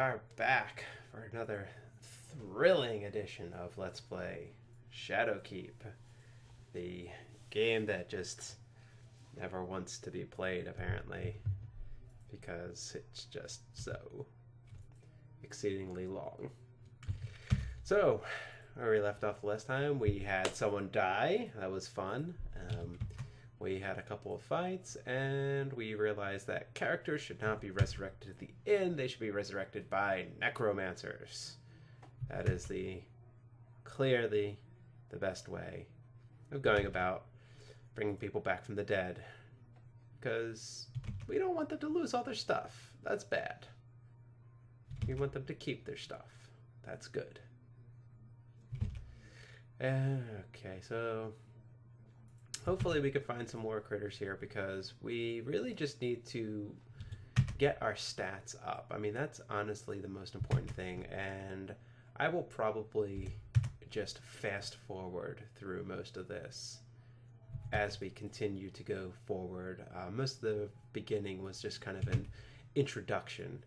are back for another thrilling edition of Let's Play Shadowkeep, the game that just never wants to be played, apparently, because it's just so exceedingly long. So, where we left off last time, we had someone die. That was fun. We had a couple of fights, and we realized that characters should not be resurrected at the end. They should be resurrected by necromancers. That is clearly the best way of going about bringing people back from the dead. Because we don't want them to lose all their stuff. That's bad. We want them to keep their stuff. That's good. Okay, so hopefully we can find some more critters here, because we really just need to get our stats up. I mean, that's honestly the most important thing, and I will probably just fast forward through most of this as we continue to go forward. Most of the beginning was just kind of an introduction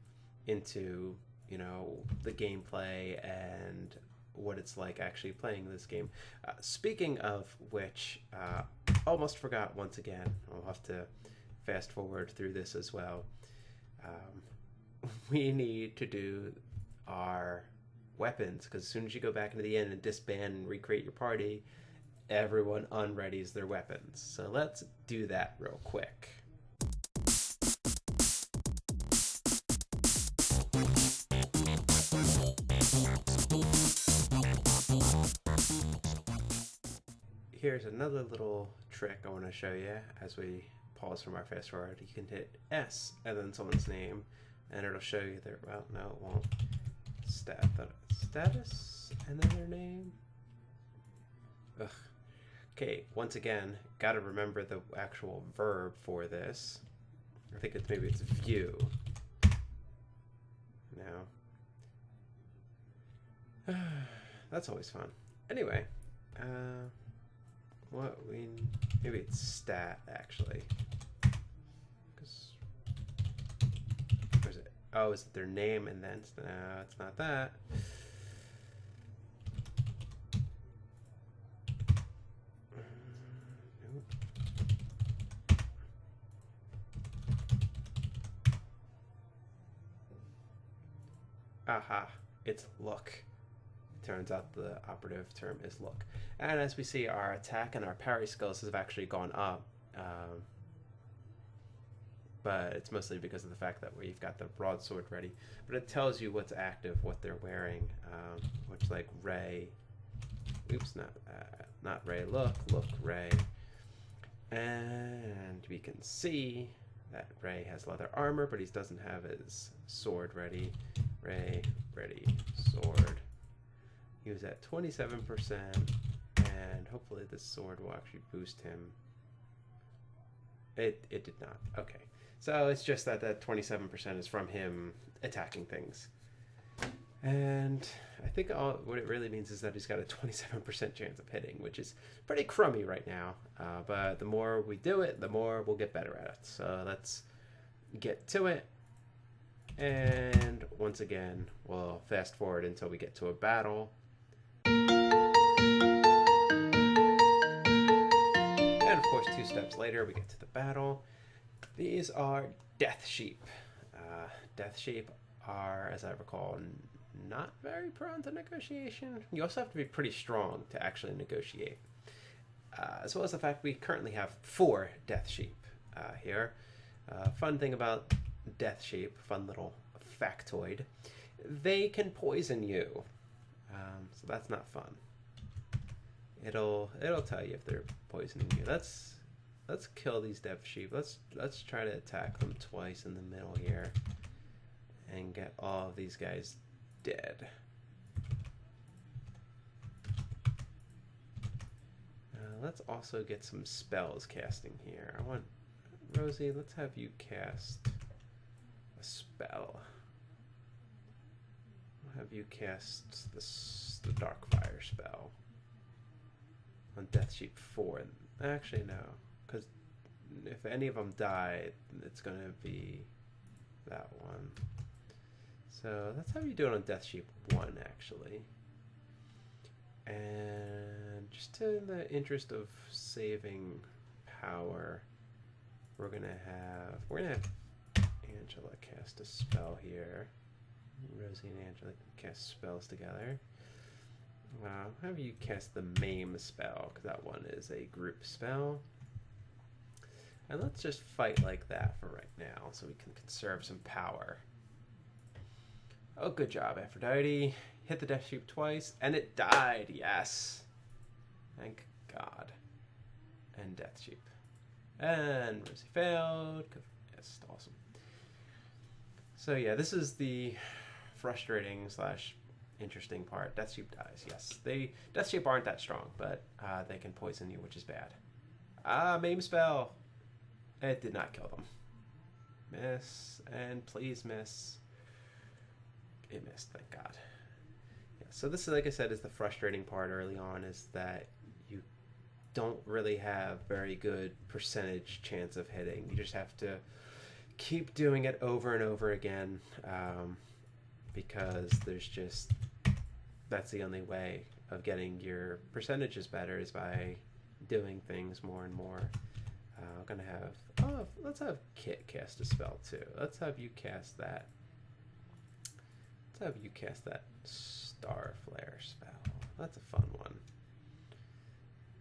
into, you know, the gameplay and what it's like actually playing this game. Speaking of which, almost forgot once again. I'll have to fast forward through this as well. We need to do our weapons, because as soon as you go back into the end and disband and recreate your party, everyone unreadies their weapons. So let's do that real quick. Here's another little trick I want to show you as we pause from our fast forward. You can hit S and then someone's name, and it'll show you their, well, no, it won't. Status and then their name. Ugh. Okay, once again, gotta remember the actual verb for this. I think maybe it's view. Now, that's always fun. Anyway, maybe it's stat actually. Where's it? Oh, is it their name and then? No, it's not that. Aha, it's look. It turns out the operative term is look. And as we see, our attack and our parry skills have actually gone up. But it's mostly because of the fact that we've got the broadsword ready. But it tells you what's active, what they're wearing, which, like Ray. Oops, not Ray. Look, Ray. And we can see that Ray has leather armor, but he doesn't have his sword ready. Ray, ready, sword. He was at 27%, and hopefully this sword will actually boost him. It did not. Okay. So it's just that 27% is from him attacking things. And I think what it really means is that he's got a 27% chance of hitting, which is pretty crummy right now. But the more we do it, the more we'll get better at it. So let's get to it. And once again, we'll fast forward until we get to a battle. And of course, 2 steps later, we get to the battle. These are death sheep. Death sheep are, as I recall, not very prone to negotiation. You also have to be pretty strong to actually negotiate. As well as the fact we currently have 4 death sheep here. Fun thing about death sheep, fun little factoid, they can poison you. So that's not fun. It'll tell you if they're poisoning you. Let's kill these death sheep. Let's try to attack them twice in the middle here and get all of these guys dead. Let's also get some spells casting here. I want Rosie, let's have you cast a spell. I'll have you cast the Darkfire spell on Death Sheep 4. Actually, no, because if any of them die, it's going to be that one. So that's how you do it on Death Sheep 1, actually. And just in the interest of saving power, we're gonna have Angela cast a spell here. Rosie and Angela cast spells together. Have you cast the Maim spell, because that one is a group spell. And let's just fight like that for right now, so we can conserve some power. Oh, good job, Aphrodite. Hit the Death Sheep twice, and it died. Yes. Thank God. And Death Sheep. And Rosie failed. Yes, awesome. So yeah, this is the frustrating / interesting part. Death Sheep dies. Yes, Death Sheep aren't that strong, but they can poison you, which is bad. Maim spell. It did not kill them. Miss, and please miss. It missed, thank God. Yeah, so this, like I said, is the frustrating part early on, is that you don't really have very good percentage chance of hitting. You just have to keep doing it over and over again, because that's the only way of getting your percentages better, is by doing things more and more. I'm gonna have, let's have Kit cast a spell too. Let's have you cast that. Let's have you cast that Star Flare spell. That's a fun one.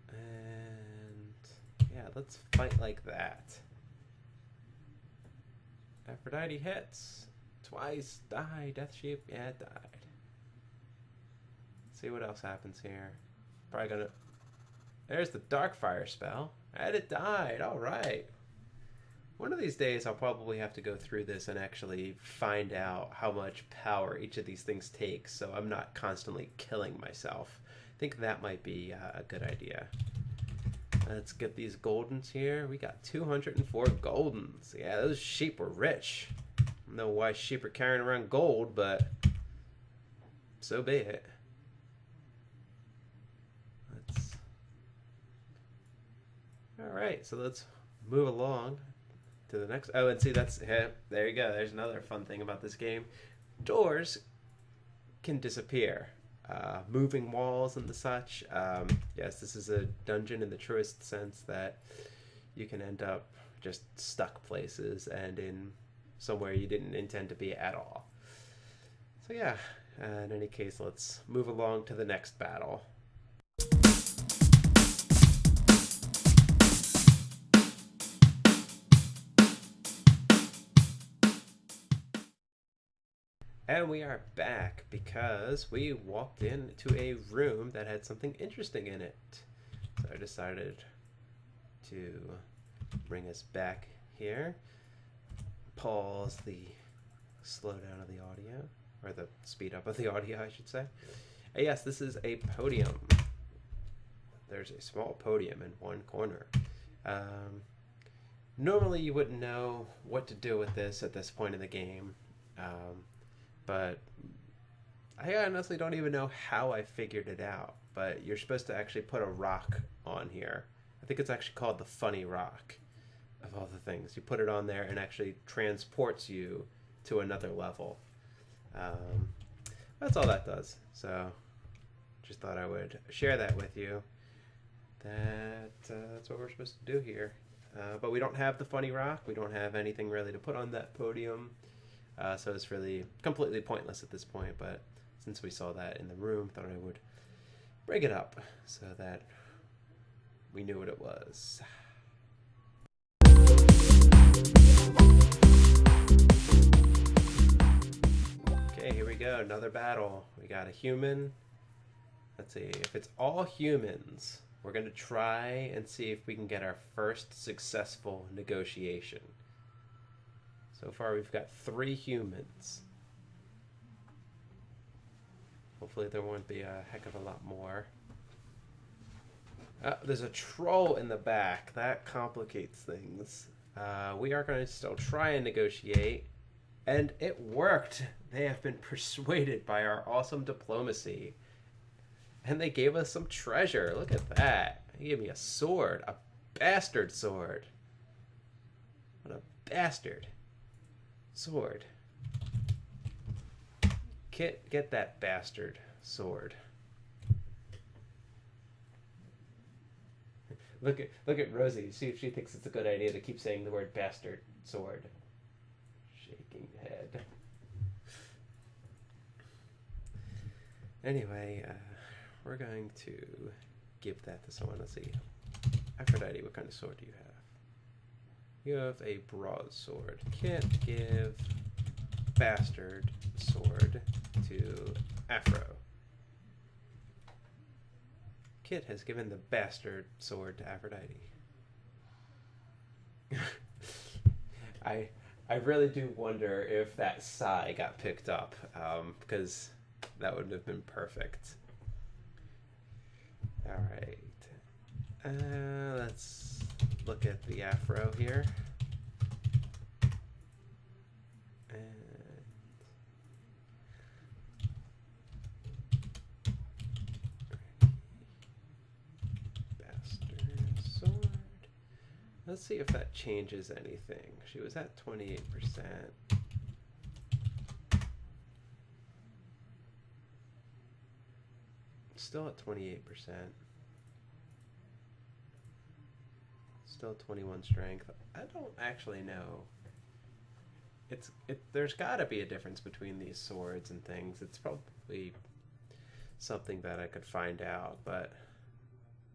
And yeah, let's fight like that. Aphrodite hits. Twice. Die. Death Sheep. Yeah, it died. Let's see what else happens here. Probably gonna... There's the Darkfire spell. And it died. Alright. One of these days I'll probably have to go through this and actually find out how much power each of these things takes, so I'm not constantly killing myself. I think that might be a good idea. Let's get these goldens here. We got 204 goldens. Yeah, those sheep were rich. I don't know why sheep are carrying around gold, but so be it. Alright, so let's move along to the next. Oh, and see, there you go. There's another fun thing about this game. Doors can disappear. Moving walls and the such. Yes, this is a dungeon in the truest sense that you can end up just stuck places and in somewhere you didn't intend to be at all. So yeah, in any case, let's move along to the next battle. And we are back because we walked into a room that had something interesting in it. So I decided to bring us back here. Pause the slowdown of the audio, or the speed up of the audio, I should say. Yes, this is a podium. There's a small podium in one corner. Normally you wouldn't know what to do with this at this point in the game. But I honestly don't even know how I figured it out. But you're supposed to actually put a rock on here. I think it's actually called the funny rock of all the things. You put it on there and actually transports you to another level. That's all that does. So just thought I would share that with you. That's what we're supposed to do here. But we don't have the funny rock. We don't have anything really to put on that podium. So it's really completely pointless at this point, but since we saw that in the room, thought I would bring it up so that we knew what it was. Okay, here we go, another battle. We got a human. Let's see, if it's all humans, we're going to try and see if we can get our first successful negotiation. So far, we've got 3 humans. Hopefully, there won't be a heck of a lot more. There's a troll in the back. That complicates things. We are going to still try and negotiate. And it worked. They have been persuaded by our awesome diplomacy. And they gave us some treasure. Look at that. They gave me a sword. A bastard sword. What a bastard. Sword. Kit, get that bastard sword. Look at Rosie. See if she thinks it's a good idea to keep saying the word bastard sword. Shaking head. Anyway, we're going to give that to someone. Let's see. Aphrodite, what kind of sword do you have? You have a broadsword. Kit, give bastard sword to Afro. Kit has given the bastard sword to Aphrodite. I really do wonder if that sigh got picked up, because that would have been perfect. All right. Let's look at the Afro here. Let's see if that changes anything. She was at 28%. Still at 28%. Still 21 strength. I don't actually know. There's got to be a difference between these swords and things. It's probably something that I could find out, but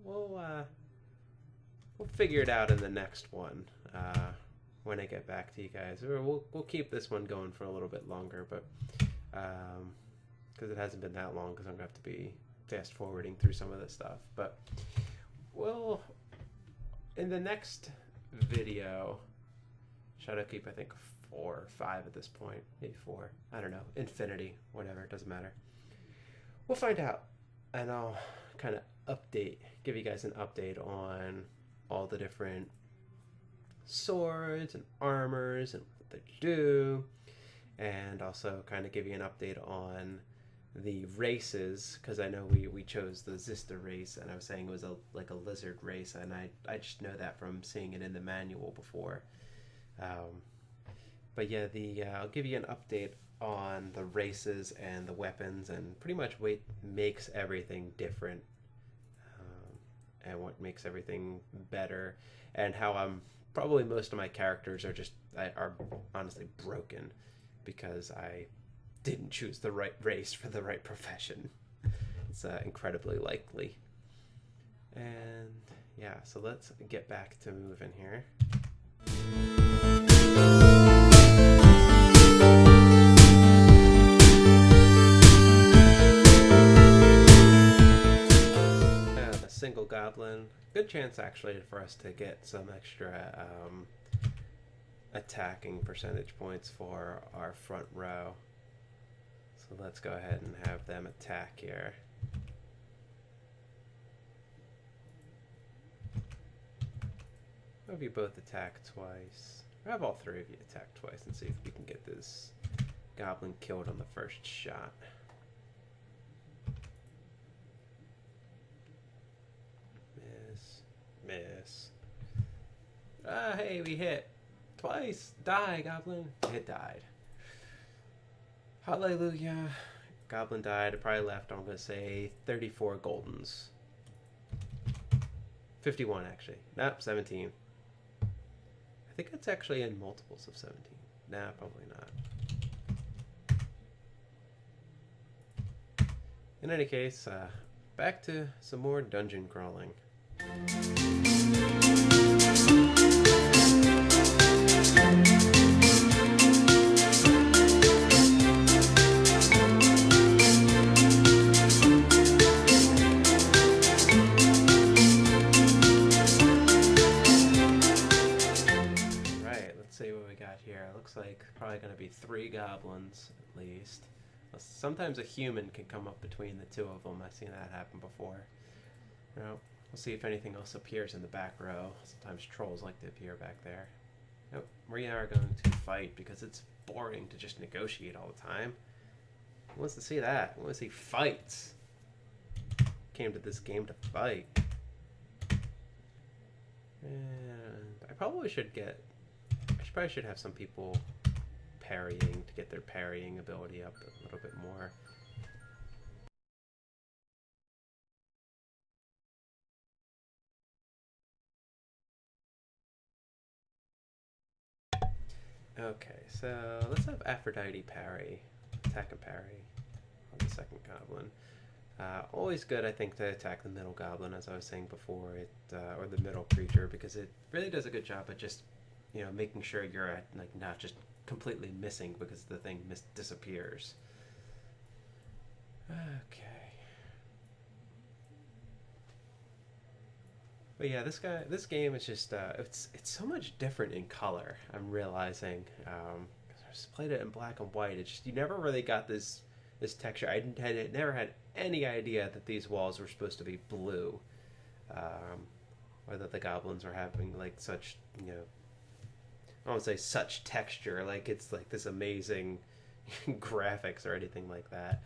we'll figure it out in the next one when I get back to you guys. Or we'll keep this one going for a little bit longer, but because it hasn't been that long, because I'm going to have to be fast forwarding through some of this stuff. But in the next video, Shadowkeep, I think 4 or 5 at this point, maybe 4. I don't know. Infinity, whatever. It doesn't matter. We'll find out, and I'll kind of give you guys an update on all the different swords and armors and what they do, and also kind of give you an update on the races, because I know we chose the Zista race, and I was saying it was like a lizard race, and I just know that from seeing it in the manual before. But yeah, I'll give you an update on the races and the weapons, and pretty much what makes everything different, and what makes everything better, and how probably most of my characters are honestly broken because I didn't choose the right race for the right profession. It's incredibly likely. And yeah, so let's get back to moving here. Single goblin. Good chance actually for us to get some extra attacking percentage points for our front row. So let's go ahead and have them attack here. Have you both attack twice. Or have all 3 of you attack twice and see if we can get this goblin killed on the first shot. Miss. Hey, we hit twice. Die, goblin. It died. Hallelujah. Goblin died. It probably left, I'm going to say, 34 goldens. 51, actually. Nope, 17. I think it's actually in multiples of 17. Nah, probably not. In any case, back to some more dungeon crawling. Looks like probably going to be 3 goblins at least. Sometimes a human can come up between the 2 of them. I've seen that happen before. We'll see if anything else appears in the back row. Sometimes trolls like to appear back there. Nope, we are going to fight because it's boring to just negotiate all the time. Who wants to see that? Who wants to see fights? Came to this game to fight. And I probably should have some people parrying to get their parrying ability up a little bit more. Okay, so let's have Aphrodite parry, attack and parry on the second goblin. Always good, I think, to attack the middle goblin, as I was saying before, or the middle creature, because it really does a good job at just, you know, making sure you're like not just completely missing because the thing disappears. Okay. But yeah, this game is just it's so much different in color. I'm realizing because I just played it in black and white. It's just you never really got this texture. I never had any idea that these walls were supposed to be blue, or that the goblins were having like such, you know, I won't say such texture, like it's like this amazing graphics or anything like that.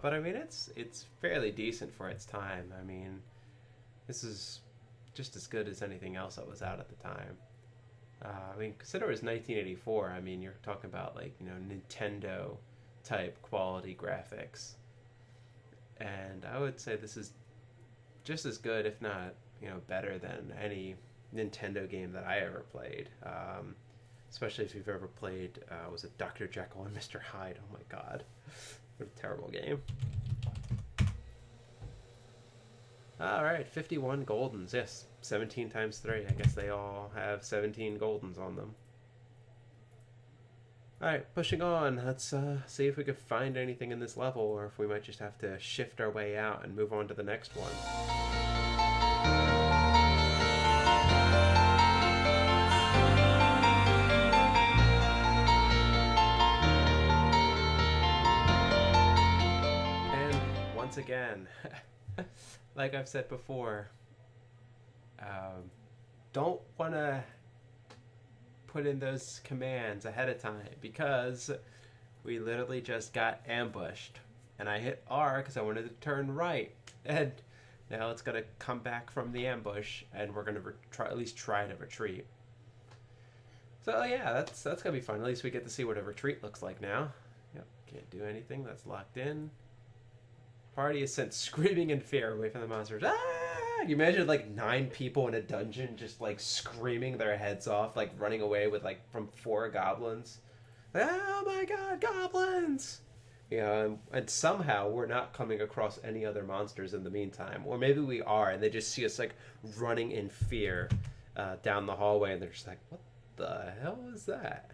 But I mean, it's fairly decent for its time. I mean, this is just as good as anything else that was out at the time. I mean, consider it was 1984. I mean, you're talking about like, you know, Nintendo type quality graphics, and I would say this is just as good, if not, you know, better than any Nintendo game that I ever played. Especially if you've ever played, was it Dr. Jekyll and Mr. Hyde? Oh my god, what a terrible game. Alright, 51 Goldens, yes. 17 times 3. I guess they all have 17 Goldens on them. Alright, pushing on. Let's see if we can find anything in this level, or if we might just have to shift our way out and move on to the next one. And once again, like I've said before, don't want to put in those commands ahead of time, because we literally just got ambushed, and I hit R because I wanted to turn right, and now it's going to come back from the ambush, and we're going to at least try to retreat. So yeah, that's going to be fun. At least we get to see what a retreat looks like now. Yep, can't do anything. That's locked in. Party is sent screaming in fear away from the monsters. Ah! You imagine like 9 people in a dungeon just like screaming their heads off, like running away with like from 4 goblins. Oh my god, goblins! You know, and somehow we're not coming across any other monsters in the meantime. Or maybe we are, and they just see us like running in fear down the hallway, and they're just like, what the hell is that?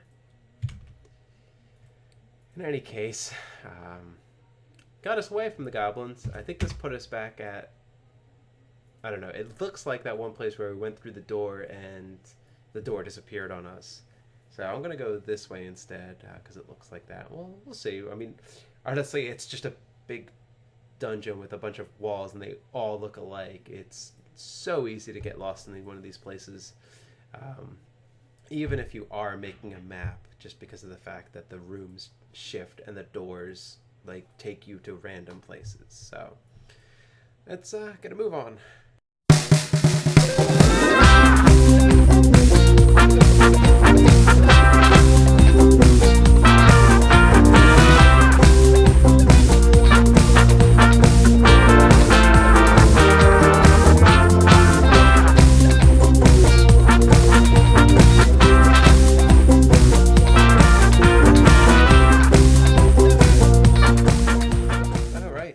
In any case, got us away from the goblins. I think this put us back at, I don't know, it looks like that one place where we went through the door and the door disappeared on us. So I'm going to go this way instead, because it looks like that. Well, we'll see. I mean, honestly, it's just a big dungeon with a bunch of walls, and they all look alike. It's so easy to get lost in one of these places, even if you are making a map, just because of the fact that the rooms shift and the doors like take you to random places. So let's gonna move on.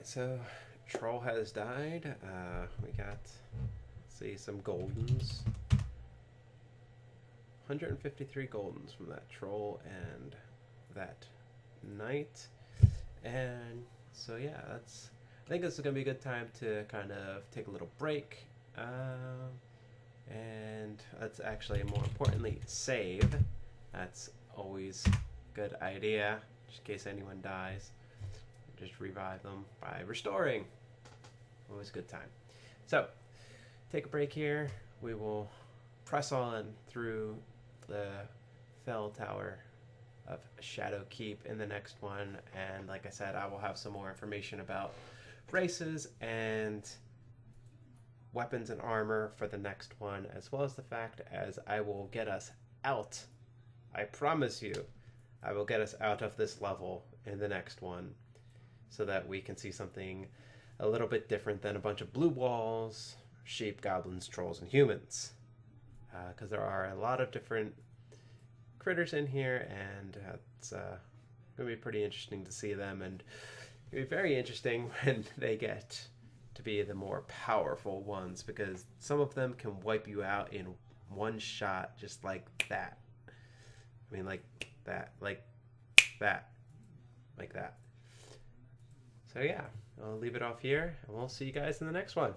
So Troll has died. We got, see, some Goldens. 153 Goldens from that Troll and that Knight. And so yeah, I think this is gonna be a good time to kind of take a little break. And let's actually, more importantly, save. That's always a good idea, just in case anyone dies. Just revive them by restoring. Always a good time. So, take a break here. We will press on through the Fell Tower of Shadowkeep in the next one. And like I said, I will have some more information about races and weapons and armor for the next one, as well as the fact as I will get us out. I promise you, I will get us out of this level in the next one so that we can see something a little bit different than a bunch of blue walls, sheep, goblins, trolls, and humans. Because there are a lot of different critters in here, and it's going to be pretty interesting to see them, and it'll be very interesting when they get to be the more powerful ones, because some of them can wipe you out in one shot just like that. I mean, like that, like that, like that. So yeah, I'll leave it off here, and we'll see you guys in the next one.